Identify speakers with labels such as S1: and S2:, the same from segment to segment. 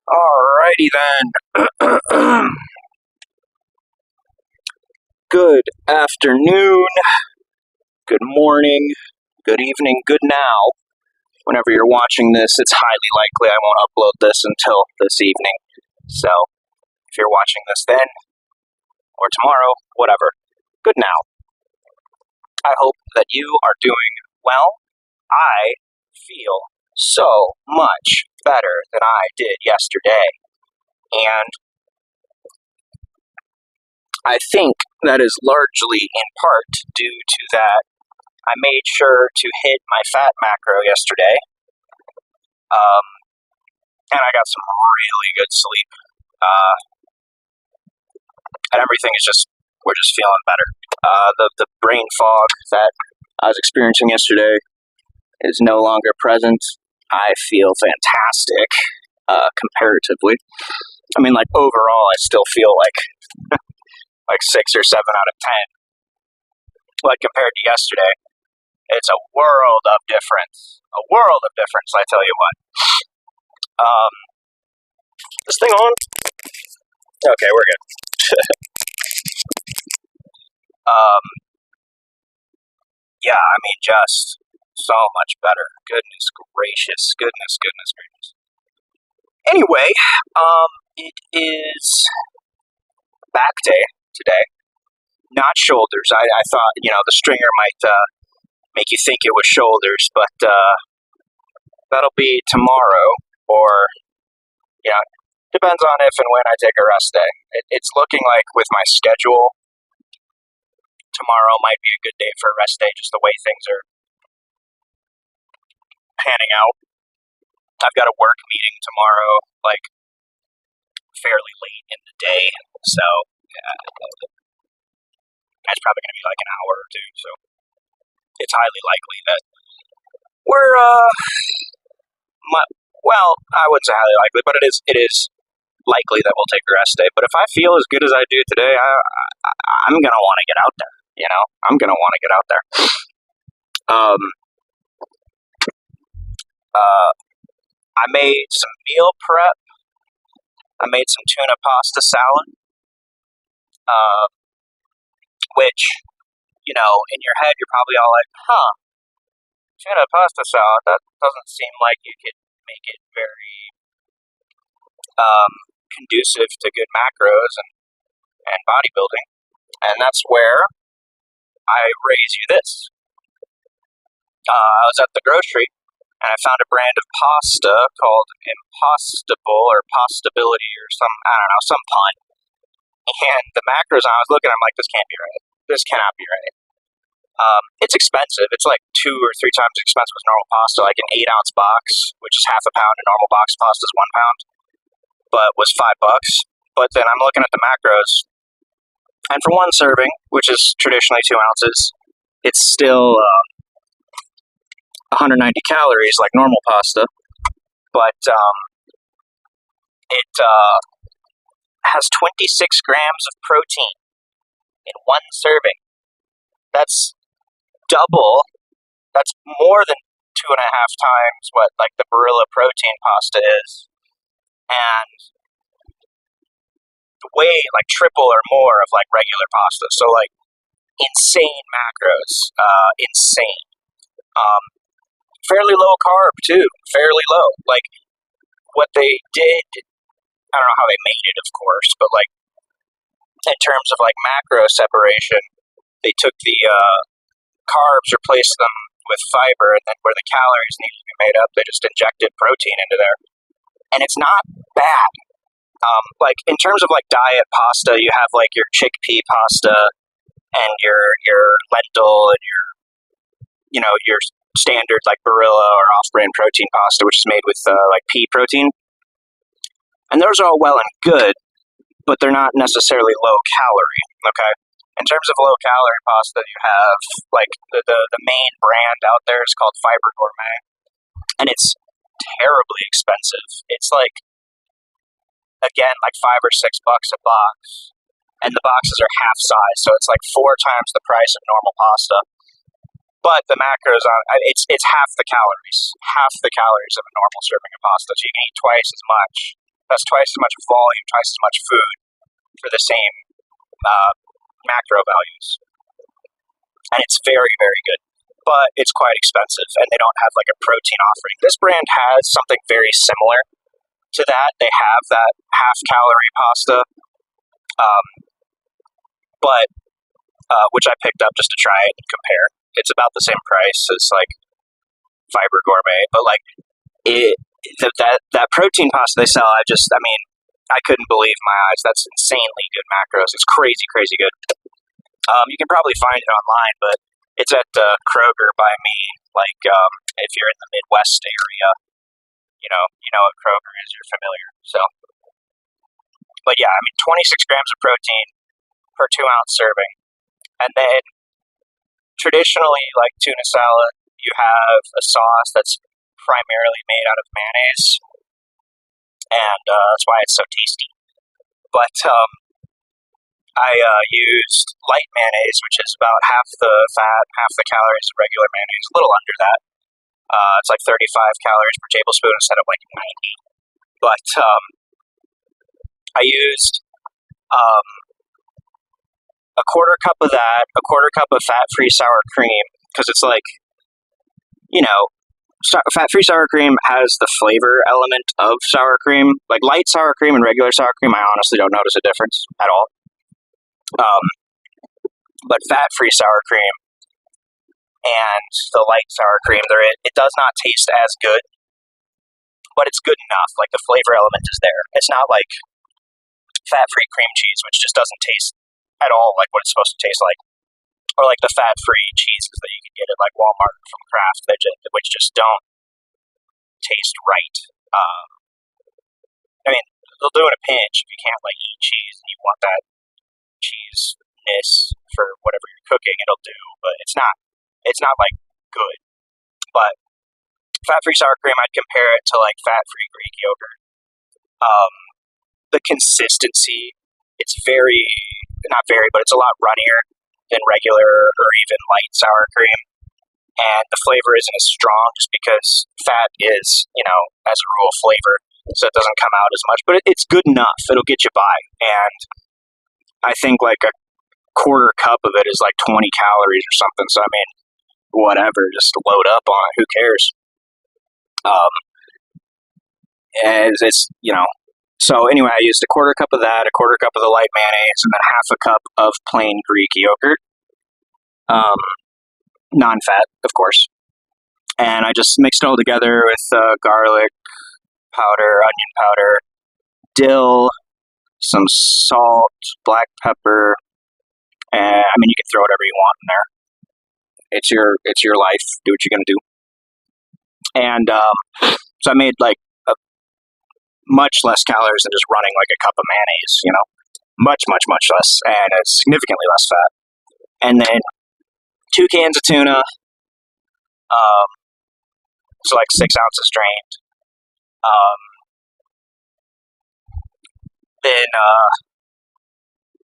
S1: Alrighty then. Good afternoon, good morning, good evening, good now. Whenever you're watching this, it's highly likely I won't upload this until this evening. So, if you're watching this then, or tomorrow, whatever, good now. I hope that you are doing well. I feel so much better than I did yesterday. And I think that is largely in part due to that I made sure to hit my fat macro yesterday, and I got some really good sleep, and everything is we're just feeling better. The brain fog that I was experiencing yesterday is no longer present. I feel fantastic, comparatively. I mean, like, overall, I still feel like 6 or 7 out of 10. Like, compared to yesterday, it's a world of difference. A world of difference, I tell you what. This thing on? Okay, we're good. Yeah, I mean, just so much better. Goodness gracious. Goodness gracious. Anyway, it is back day today. Not shoulders. I thought, the stringer might make you think it was shoulders, but that'll be tomorrow, or, depends on if and when I take a rest day. It's looking like with my schedule, tomorrow might be a good day for a rest day, just the way things are panning out. I've got a work meeting tomorrow, like, fairly late in the day, so that's probably going to be like an hour or two, so it's highly likely that we're, well, I wouldn't say highly likely, but it is likely that we'll take a rest day. But if I feel as good as I do today, I'm going to want to get out there, I'm going to want to get out there. I made some meal prep. I made some tuna pasta salad, which, in your head, you're probably all like, tuna pasta salad, that doesn't seem like you could make it very conducive to good macros and bodybuilding. And that's where I raise you this. I was at the grocery, and I found a brand of pasta called Impostable or Postability or some pun. And the macros I was looking at, I'm like, this can't be right. This cannot be right. It's expensive. It's like 2 or 3 times as expensive as normal pasta. Like an 8-ounce box, which is half a pound, and normal box pasta is 1 pound, but was $5. But then I'm looking at the macros, and for 1 serving, which is traditionally 2 ounces, it's still 190 calories like normal pasta, but it has 26 grams of protein in 1 serving. That's double. That's more than 2.5 times what like the Barilla protein pasta is, and way like triple or more of like regular pasta. So like insane macros, insane. Fairly low carb too, fairly low. Like what they did, I don't know how they made it, of course, but like in terms of like macro separation, they took the carbs, replaced them with fiber, and then where the calories needed to be made up, they just injected protein into there, and it's not bad. Like in terms of like diet pasta, you have like your chickpea pasta and your lentil and your standard like Barilla or off-brand protein pasta, which is made with like pea protein, and those are all well and good, but they're not necessarily low calorie. Okay. In terms of low calorie pasta, you have like the main brand out there is called Fiber Gourmet, and it's terribly expensive. It's like, again, like $5 or $6 a box, and the boxes are half size, so it's like 4 times the price of normal pasta. But the macros on it's half the calories of a normal serving of pasta, so you can eat twice as much That's twice as much volume, twice as much food for the same macro values, and it's very, very good. But it's quite expensive, and they don't have like a protein offering. This brand has something very similar to that. They have that half-calorie pasta, but which I picked up just to try it and compare. It's about the same price as like Fiber Gourmet, but like that protein pasta they sell, I couldn't believe my eyes. That's insanely good macros. It's crazy, crazy good. You can probably find it online, but it's at Kroger by me. Like if you're in the Midwest area, you know what Kroger is. You're familiar. So, but yeah, 26 grams of protein per 2-ounce serving, and then traditionally, like tuna salad, you have a sauce that's primarily made out of mayonnaise, and that's why it's so tasty. But I used light mayonnaise, which is about half the fat, half the calories of regular mayonnaise, a little under that. It's like 35 calories per tablespoon instead of like 90. But I used a quarter cup of that, a quarter cup of fat-free sour cream, because it's like, fat-free sour cream has the flavor element of sour cream. Like light sour cream and regular sour cream, I honestly don't notice a difference at all. But fat-free sour cream and the light sour cream, it does not taste as good, but it's good enough. Like the flavor element is there. It's not like fat-free cream cheese, which just doesn't taste at all like what it's supposed to taste like, or like the fat-free cheeses that you can get at like Walmart from Kraft, which just don't taste right. They'll do it in a pinch if you can't like eat cheese and you want that cheese-ness for whatever you're cooking, it'll do, but it's not like good. But fat-free sour cream, I'd compare it to like fat-free Greek yogurt. The consistency, it's but it's a lot runnier than regular or even light sour cream. And the flavor isn't as strong just because fat is, as a rule, flavor, so it doesn't come out as much. But it's good enough. It'll get you by. And I think like a quarter cup of it is like 20 calories or something. So, whatever, just load up on it. Who cares? So anyway, I used a quarter cup of that, a quarter cup of the light mayonnaise, and then half a cup of plain Greek yogurt. Non-fat, of course. And I just mixed it all together with garlic powder, onion powder, dill, some salt, black pepper, and you can throw whatever you want in there. It's your life. Do what you're gonna do. And so I made like much less calories than just running like a cup of mayonnaise. Much, much, much less, and it's significantly less fat. And then 2 cans of tuna, so like 6 ounces drained. Then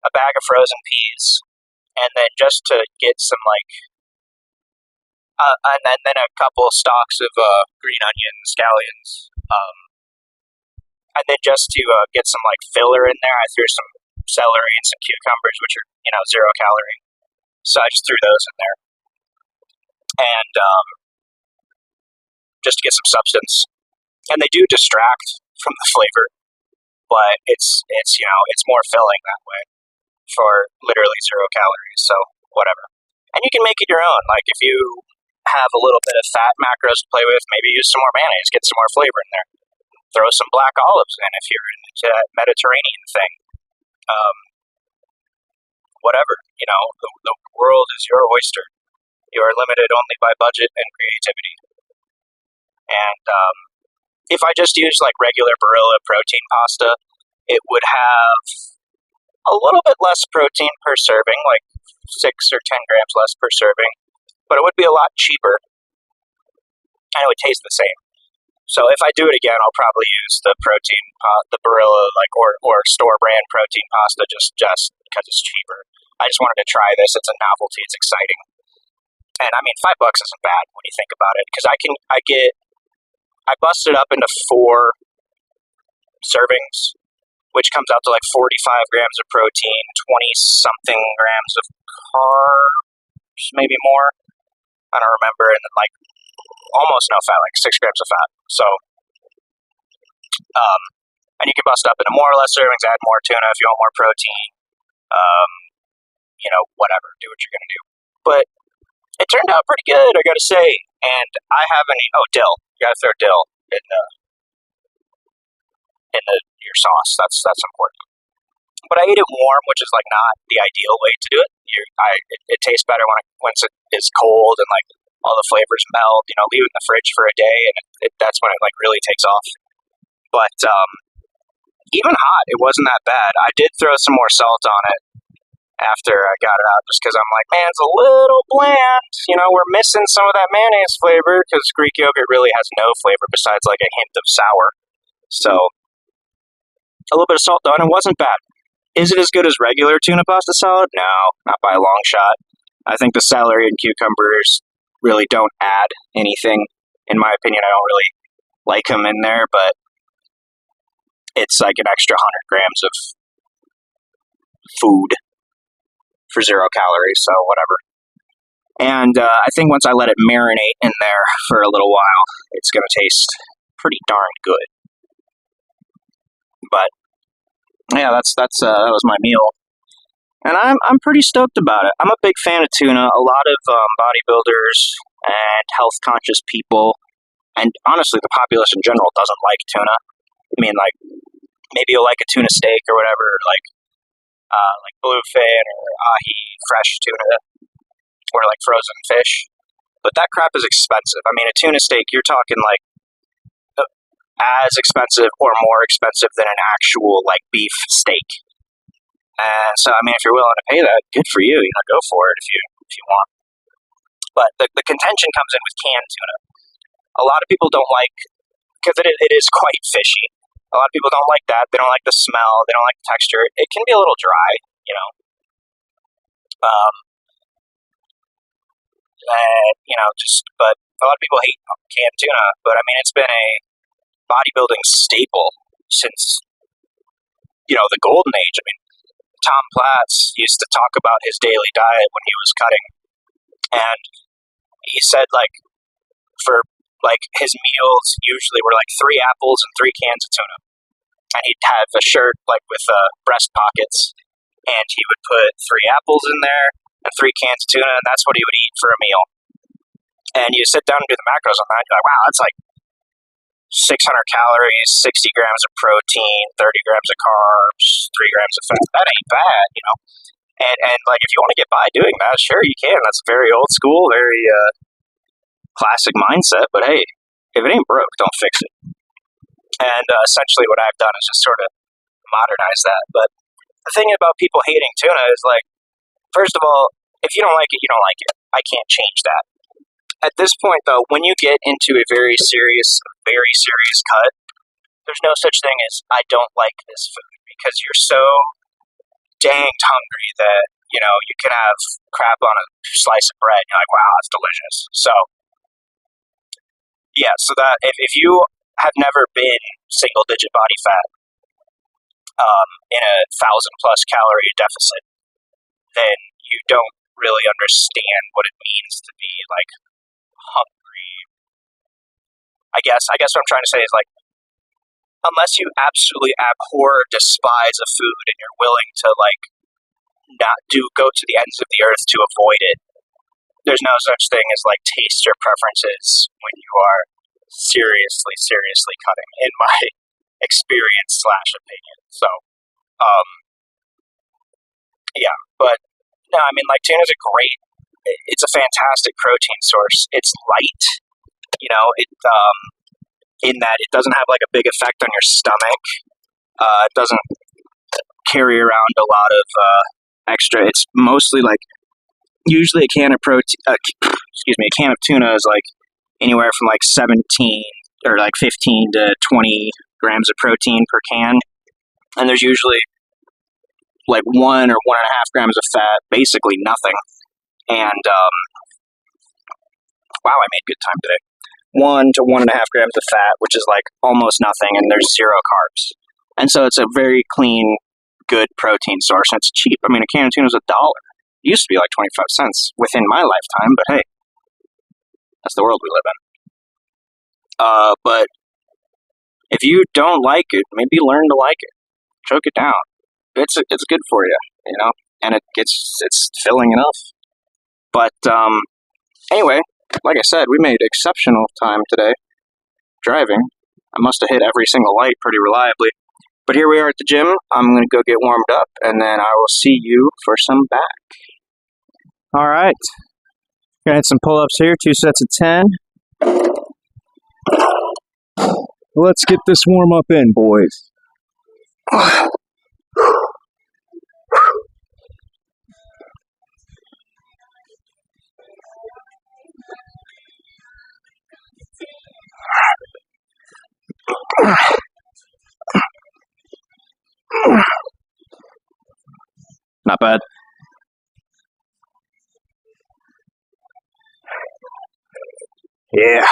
S1: a bag of frozen peas, and then just to get some like, and then a couple stalks of green onions, scallions, and then just to get some like filler in there, I threw some celery and some cucumbers, which are 0 calorie. So I just threw those in there, and just to get some substance. And they do distract from the flavor, but it's more filling that way for literally 0 calories. So whatever. And you can make it your own. Like if you have a little bit of fat macros to play with, maybe use some more mayonnaise, get some more flavor in there. Throw some black olives in if you're into that Mediterranean thing. Whatever. The world is your oyster. You are limited only by budget and creativity. And if I just used like regular Barilla protein pasta, it would have a little bit less protein per serving, like 6 or 10 grams less per serving, but it would be a lot cheaper, and it would taste the same. So if I do it again, I'll probably use the Barilla or store brand protein pasta just because it's cheaper. I just wanted to try this. It's a novelty. It's exciting, and $5 isn't bad when you think about it, because I bust it up into 4 servings, which comes out to like 45 grams of protein, 20 something grams of carbs, maybe more. I don't remember, and then like almost no fat, like 6 grams of fat. So, and you can bust up into more or less servings, add more tuna if you want more protein. Whatever, do what you're gonna do. But it turned out pretty good, I gotta say. And I haven't. Dill. You gotta throw dill in your sauce. That's important. But I ate it warm, which is like not the ideal way to do it. It tastes better once it is cold and like all the flavors meld. Leave it in the fridge for a day, and that's when it like really takes off. But even hot, it wasn't that bad. I did throw some more salt on it after I got it out, just because I'm like, man, it's a little bland. We're missing some of that mayonnaise flavor because Greek yogurt really has no flavor besides like a hint of sour. So a little bit of salt on it wasn't bad. Is it as good as regular tuna pasta salad? No, not by a long shot. I think the celery and cucumbers really don't add anything. In my opinion, I don't really like them in there, but it's like an extra 100 grams of food for 0 calories, so whatever. And I think once I let it marinate in there for a little while, it's going to taste pretty darn good. But yeah, that was my meal, and I'm pretty stoked about it. I'm a big fan of tuna. A lot of bodybuilders and health conscious people, and honestly, the populace in general doesn't like tuna. I mean, like maybe you'll like a tuna steak or whatever, like bluefin or ahi, fresh tuna, or like frozen fish. But that crap is expensive. I mean, a tuna steak, you're talking like as expensive or more expensive than an actual like beef steak. And so, I mean, if you're willing to pay that, good for you. Go for it if you want. But the contention comes in with canned tuna. A lot of people don't like, because it is quite fishy. A lot of people don't like that. They don't like the smell. They don't like the texture. It can be a little dry, but a lot of people hate canned tuna. But I mean, it's been a bodybuilding staple since, the golden age. I mean, Tom Platz used to talk about his daily diet when he was cutting. And he said, like, for, like, his meals usually were, like, 3 apples and 3 cans of tuna. And he'd have a shirt, like, with breast pockets. And he would put 3 apples in there and 3 cans of tuna, and that's what he would eat for a meal. And you sit down and do the macros on that, you're like, wow, that's like 600 calories, 60 grams of protein, 30 grams of carbs, 3 grams of fat. That ain't bad, And like, if you want to get by doing that, sure, you can. That's very old school, very classic mindset. But hey, if it ain't broke, don't fix it. And essentially what I've done is just sort of modernize that. But the thing about people hating tuna is, like, first of all, if you don't like it, you don't like it. I can't change that. At this point, though, when you get into a very serious cut, there's no such thing as I don't like this food, because you're so danged hungry that, you can have crap on a slice of bread. You're like, wow, that's delicious. So, yeah, so that if you have never been single-digit body fat in a 1,000+ calorie deficit, then you don't really understand what it means to be, like, hungry. I guess what I'm trying to say is, like, unless you absolutely abhor or despise a food and you're willing to, like, go to the ends of the earth to avoid it, there's no such thing as, like, taste or preferences when you are seriously cutting, in my experience / opinion. So, yeah, but no, I mean, like, tuna's it's a fantastic protein source. It's light, in that it doesn't have like a big effect on your stomach. It doesn't carry around a lot of extra. It's mostly like, usually a can of a can of tuna is like anywhere from like 17 or like 15 to 20 grams of protein per can. And there's usually like 1 or 1.5 grams of fat, basically nothing. And, wow, I made good time today. 1 to 1.5 grams of fat, which is like almost nothing, and there's 0 carbs. And so it's a very clean, good protein source, and it's cheap. I mean, a can of tuna is $1. It used to be like 25 cents within my lifetime, but hey, that's the world we live in. But if you don't like it, maybe learn to like it. Choke it down. It's good for you, you know, and it's filling enough. But anyway, like I said, we made exceptional time today driving. I must have hit every single light pretty reliably. But here we are at the gym. I'm going to go get warmed up, and then I will see you for some back. All right. Gonna hit some pull-ups here, 2 sets of 10. Let's get this warm-up in, boys. Not bad. Yeah.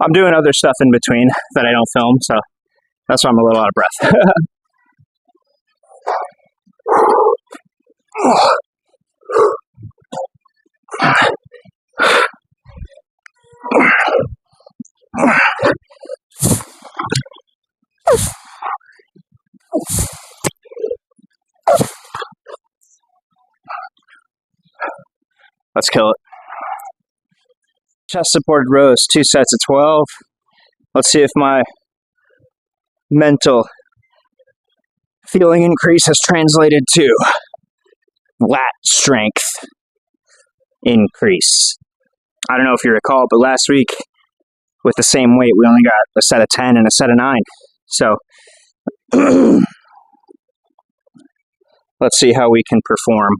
S1: I'm doing other stuff in between that I don't film, so that's why I'm a little out of breath. Let's kill it. Chest supported rows, 2 sets of 12. Let's see if my mental feeling increase has translated to lat strength increase. I don't know if you recall, but last week with the same weight, we only got a set of 10 and a set of 9. So let's see how we can perform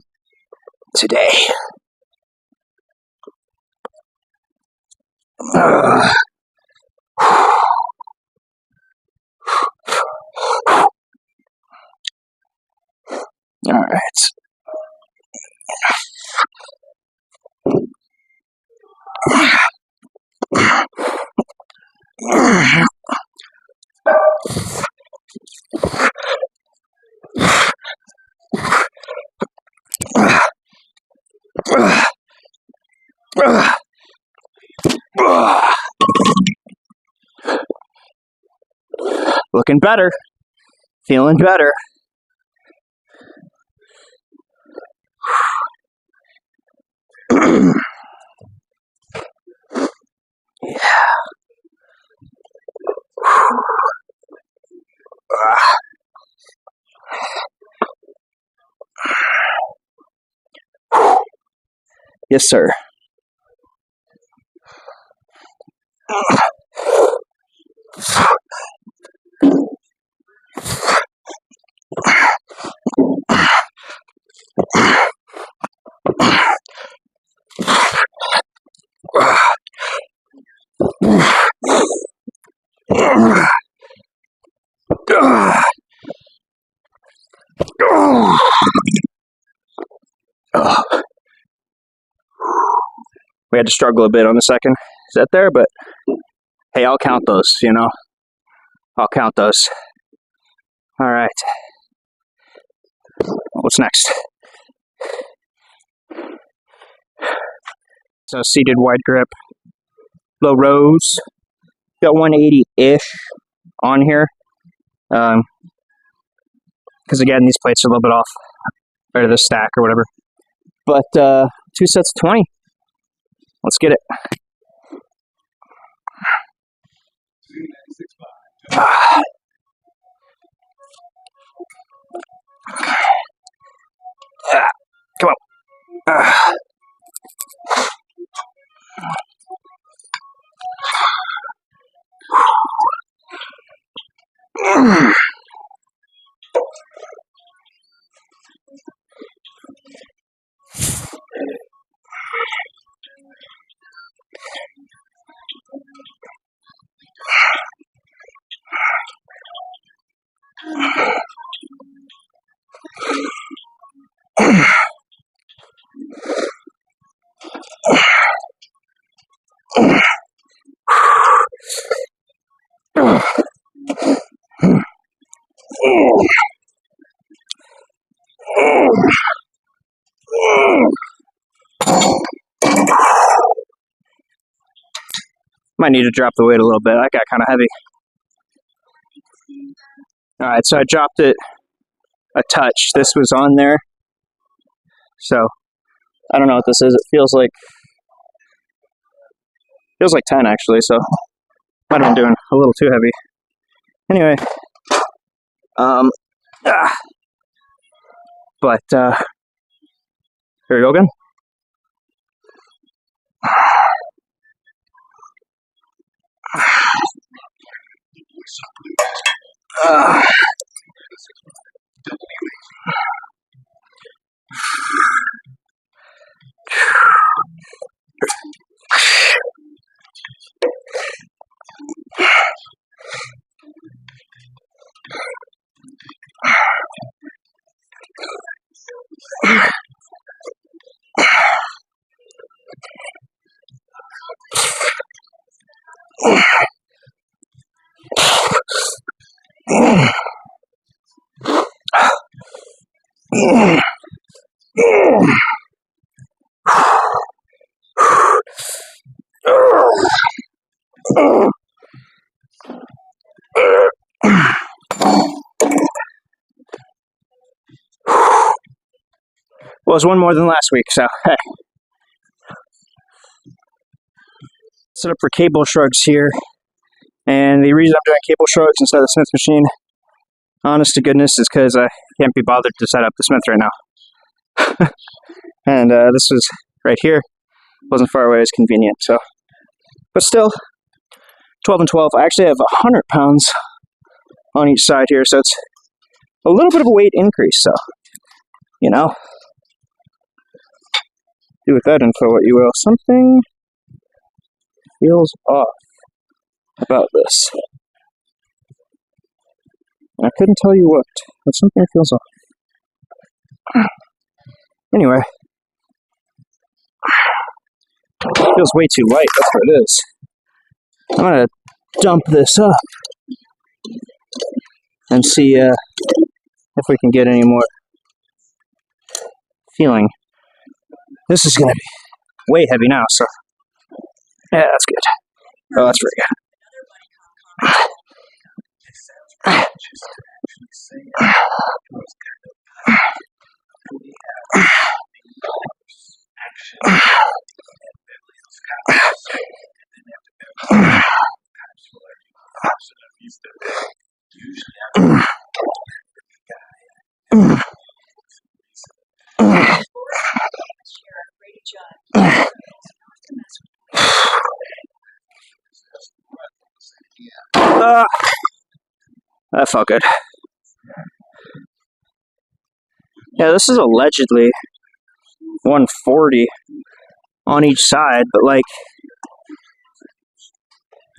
S1: today. All right. Looking better. Feeling better. Yes, sir. We had to struggle a bit on the second set there, but hey, I'll count those, you know. I'll count those. All right. What's next? So seated wide grip, low rows. Got 180-ish on here. Because again, these plates are a little bit off, or the stack or whatever. But 2 sets of 20. Let's get it. Come on.
S2: Might need to drop the weight a little bit. That got kind of heavy. Alright, so I dropped it a touch. This was on there. So, I don't know what this is. It feels like 10 actually, so might have been doing a little too heavy. Anyway, but here we go again. Well, it's one more than last week, so hey. Set up for cable shrugs here. And the reason I'm doing cable shrugs instead of the Smith machine, honest to goodness, is because I can't be bothered to set up the Smith right now. And this was right here. Wasn't far away, it was convenient, so. But still, 12 and 12. I actually have 100 pounds on each side here, so it's a little bit of a weight increase, so, you know. Do with that info what you will. Something feels off about this. I couldn't tell you what, but something feels off. Anyway. It feels way too light, that's what it is. I'm gonna dump this up and see if we can get any more feeling. This is gonna be way heavy now, so yeah, that's good. Oh, that's very good. That felt good. Yeah, this is allegedly 140 on each side, but like,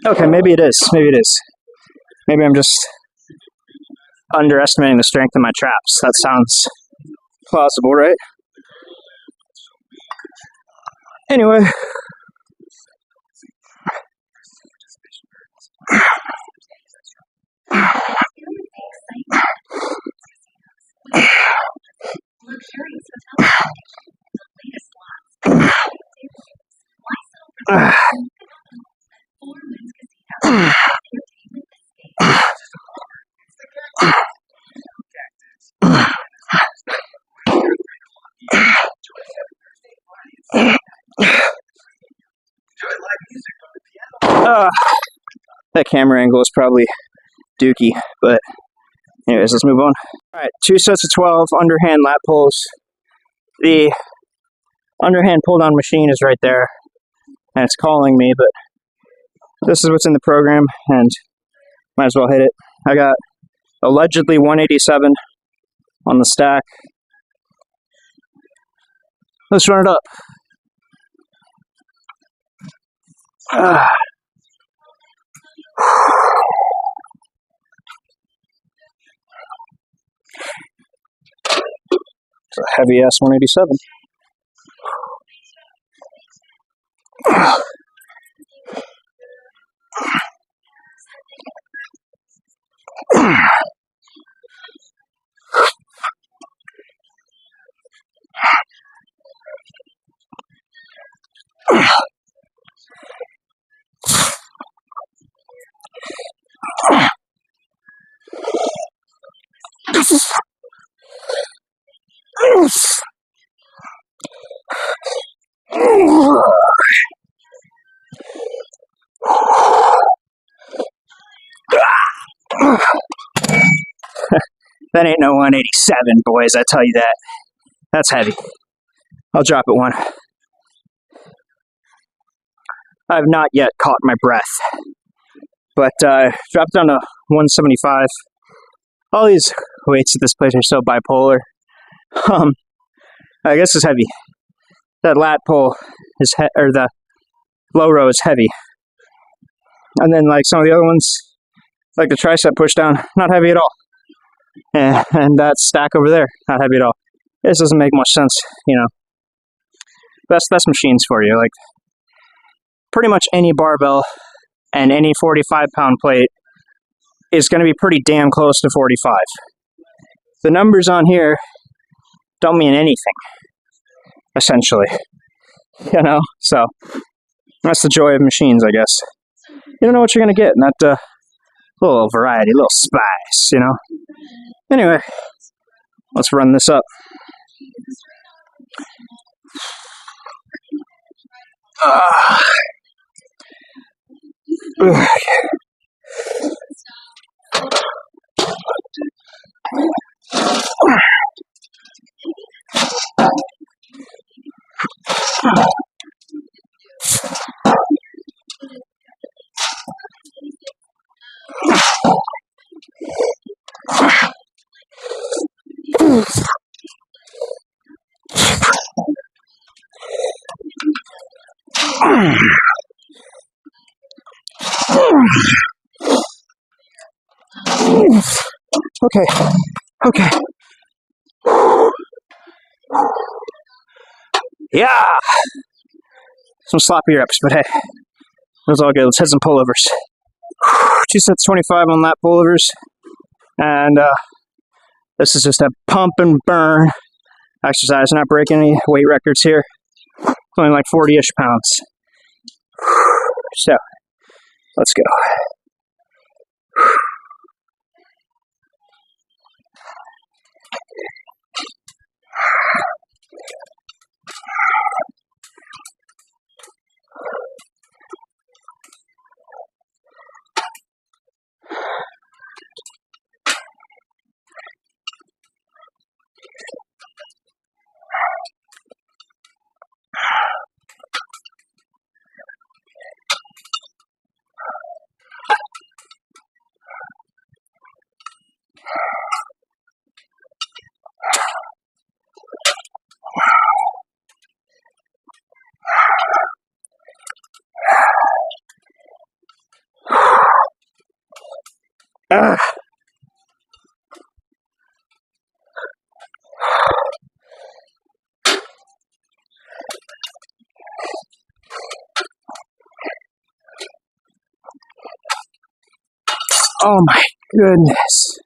S2: okay, maybe it is. Maybe it is. Maybe I'm just underestimating the strength of my traps. That sounds plausible, right? Anyway. That camera angle is probably dookie, but anyways, let's move on. Alright, 2 sets of 12 underhand lat pulls. The underhand pull down machine is right there, and it's calling me, but this is what's in the program, and might as well hit it. I got allegedly 187 on the stack. Let's run it up. It's a heavy ass 187. That ain't no 187, boys, I tell you that. That's heavy. I'll drop it one. I have not yet caught my breath, but dropped down to 175. All these weights at this place are so bipolar. I guess it's heavy. That lat pull is or the low row is heavy, and then like some of the other ones, like the tricep push down, not heavy at all. And that stack over there, not heavy at all. This doesn't make much sense, you know. That's machines for you. Like pretty much any barbell and any 45-pound plate is going to be pretty damn close to 45. The numbers on here don't mean anything, essentially. You know, so that's the joy of machines, I guess. You don't know what you're going to get in that little variety, little spice, you know. Anyway, let's run this up. Okay. Yeah! Some sloppy reps, but hey, it was all good. Let's hit some pullovers. 2 sets 25 on lat pullovers. And this is just a pump and burn exercise. Not breaking any weight records here. It's only like 40-ish pounds. So, let's go. Oh my goodness.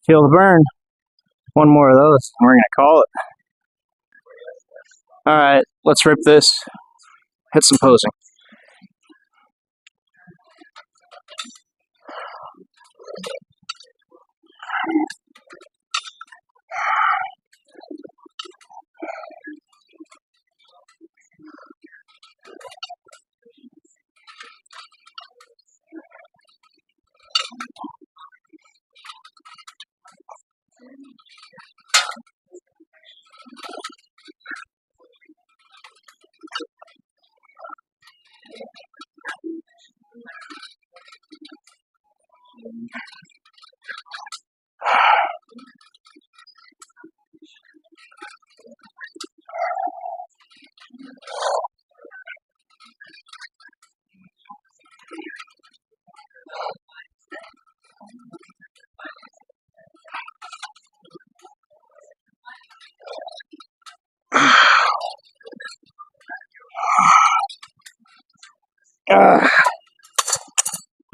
S2: Feel the burn. One more of those, and we're going to call it. Alright, let's rip this. Hit some posing.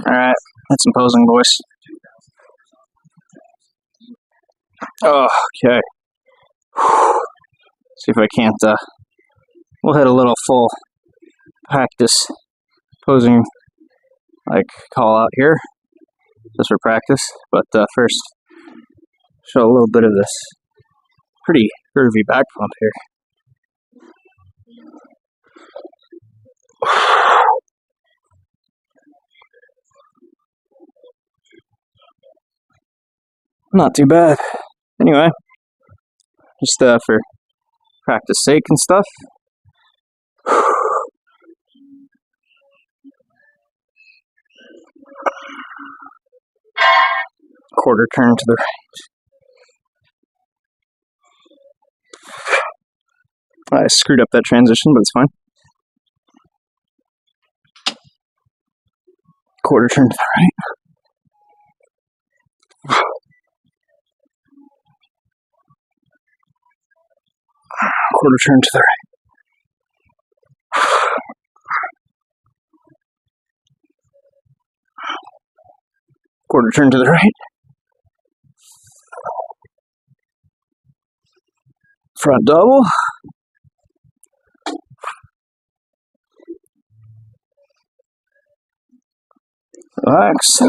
S2: Alright, hit some posing, boys. Okay. See if I can't, we'll hit a little full practice posing, like, call out here, just for practice, but first, show a little bit of this pretty curvy back pump here. Not too bad. Anyway, just for practice sake and stuff. Quarter turn to the right. I screwed up that transition, but it's fine. Quarter turn to the right. Quarter turn to the right. Quarter turn to the right. Front double. Relax.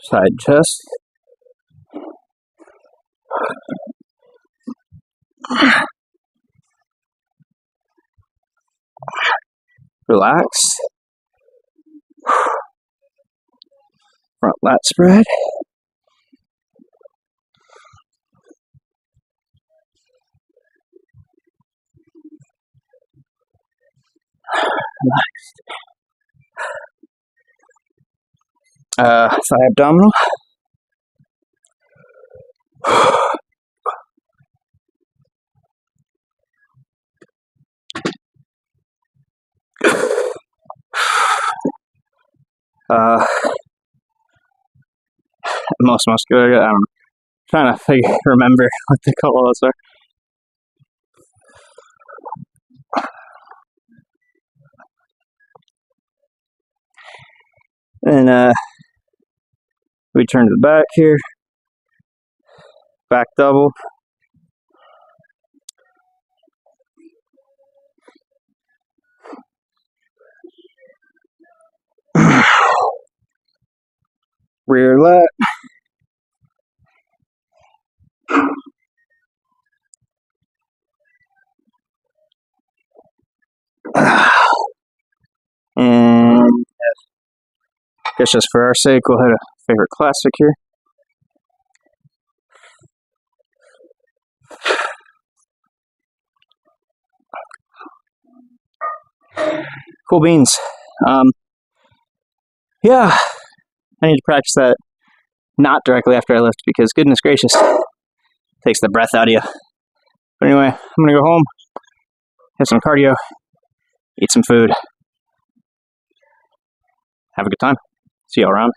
S2: Side chest. Relax. Front lat spread. Relaxed. Thigh abdominal. Most muscular. I'm trying to remember what the colors are. And we turn to the back here. Back double. Rear lat. And I guess just for our sake, we'll hit a favorite classic here. Cool beans. Yeah, I need to practice that not directly after I lift because goodness gracious, takes the breath out of you. But anyway, I'm gonna go home, have some cardio, eat some food, have a good time. See you all around.